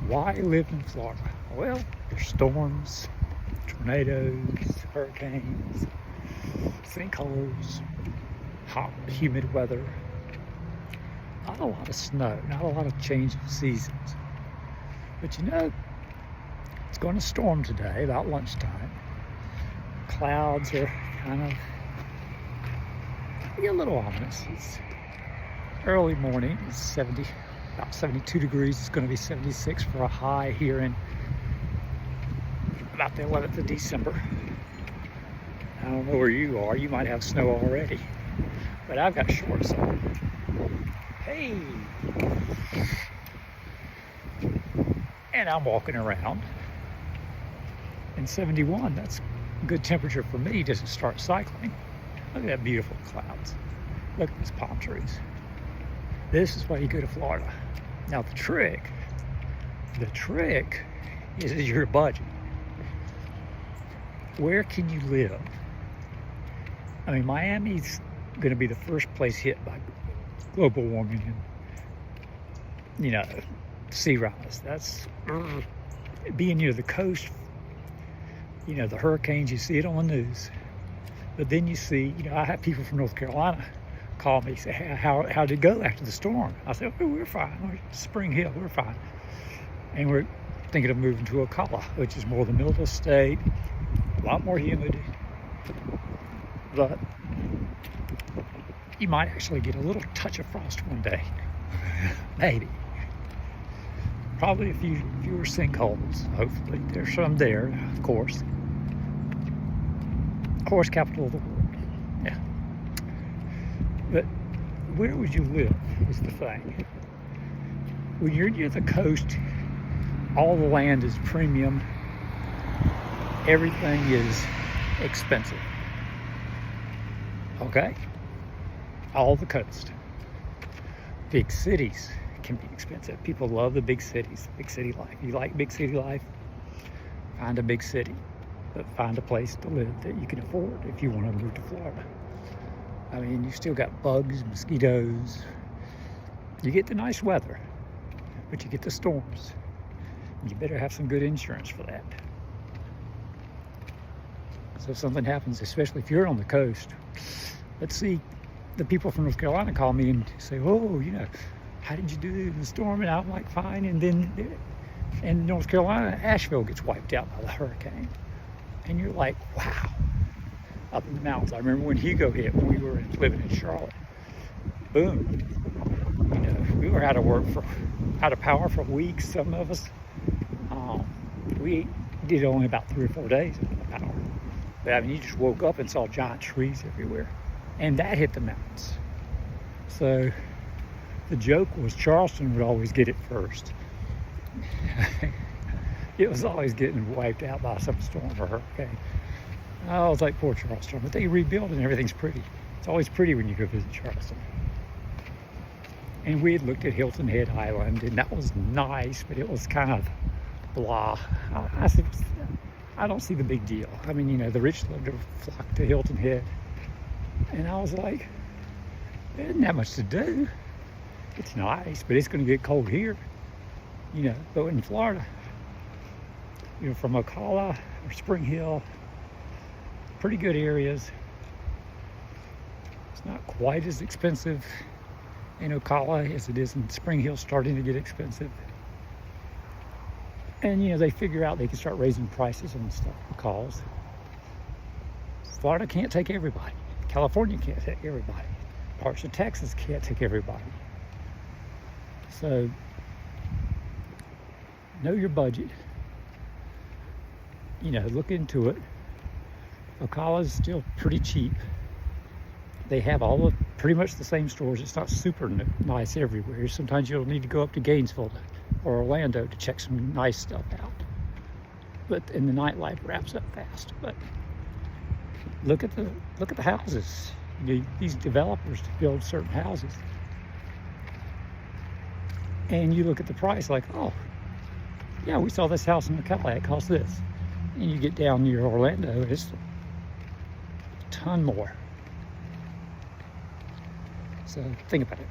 Why live in Florida? Well, there's storms, tornadoes, hurricanes, sinkholes, hot, humid weather, not a lot of snow, not a lot of change of seasons. But you know, it's going to storm today about lunchtime. Clouds are kind of a little ominous. It's early morning, it's about 72 degrees. It's going to be 76 for a high here in about the 11th of December. I don't know where you are. You might have snow already, but I've got shorts on. Hey! And I'm walking around. And 71, that's a good temperature for me to start cycling. Look at that beautiful clouds. Look at these palm trees. This is why you go to Florida. Now the trick is your budget. Where can you live? I mean, Miami's going to be the first place hit by global warming and, you know, sea rise. That's being near the coast. You know, the hurricanes, you see it on the news. But then you see, you know, I have people from North Carolina call me, say, hey, how did it go after the storm? I said, oh, we're fine. We're Spring Hill, we're fine. And we're thinking of moving to Ocala, which is more the middle of the state, a lot more humid. But you might actually get a little touch of frost one day. Maybe. Probably a few fewer sinkholes, hopefully. There's some there, of course. Of course, capital of the world. Yeah. But where would you live is the thing. When you're near the coast, all the land is premium. Everything is expensive. Okay? All the coast. Big cities can be expensive. People love the big cities, big city life. You like big city life? Find a big city, but find a place to live that you can afford if you want to move to Florida. I mean, you still got bugs, mosquitoes. You get the nice weather, but you get the storms. You better have some good insurance for that. So if something happens, especially if you're on the coast, let's see, the people from North Carolina call me and say, oh, you know, how did you do in the storm? And I'm like, fine. And then in North Carolina, Asheville gets wiped out by the hurricane. And you're like, wow, up in the mountains. I remember when Hugo hit, when we were living in Charlotte. Boom. You know, we were out of power for weeks, some of us. We did only about 3 or 4 days without power. But I mean, you just woke up and saw giant trees everywhere. And that hit the mountains. So the joke was Charleston would always get it first. It was always getting wiped out by some storm or hurricane. I was like, poor Charleston, but they rebuild and everything's pretty. It's always pretty when you go visit Charleston. And we had looked at Hilton Head Island, and that was nice, but it was kind of blah. I said, I don't see the big deal. I mean, you know, the rich love to flock to Hilton Head. And I was like, there isn't that much to do. It's nice, but it's going to get cold here. You know, but in Florida, you know, from Ocala or Spring Hill, pretty good areas. It's not quite as expensive in Ocala as it is in Spring Hill, starting to get expensive. And, you know, they figure out they can start raising prices on stuff because Florida can't take everybody. California can't take everybody. Parts of Texas can't take everybody. So, know your budget. You know, look into it. Ocala is still pretty cheap. They have pretty much the same stores. It's not super nice everywhere. Sometimes you'll need to go up to Gainesville or Orlando to check some nice stuff out. But and the nightlife wraps up fast. But look at the houses. You know, these developers build certain houses, and you look at the price like, oh, yeah, we saw this house in Ocala. It costs this, and you get down near Orlando, it's a ton more. So think about it.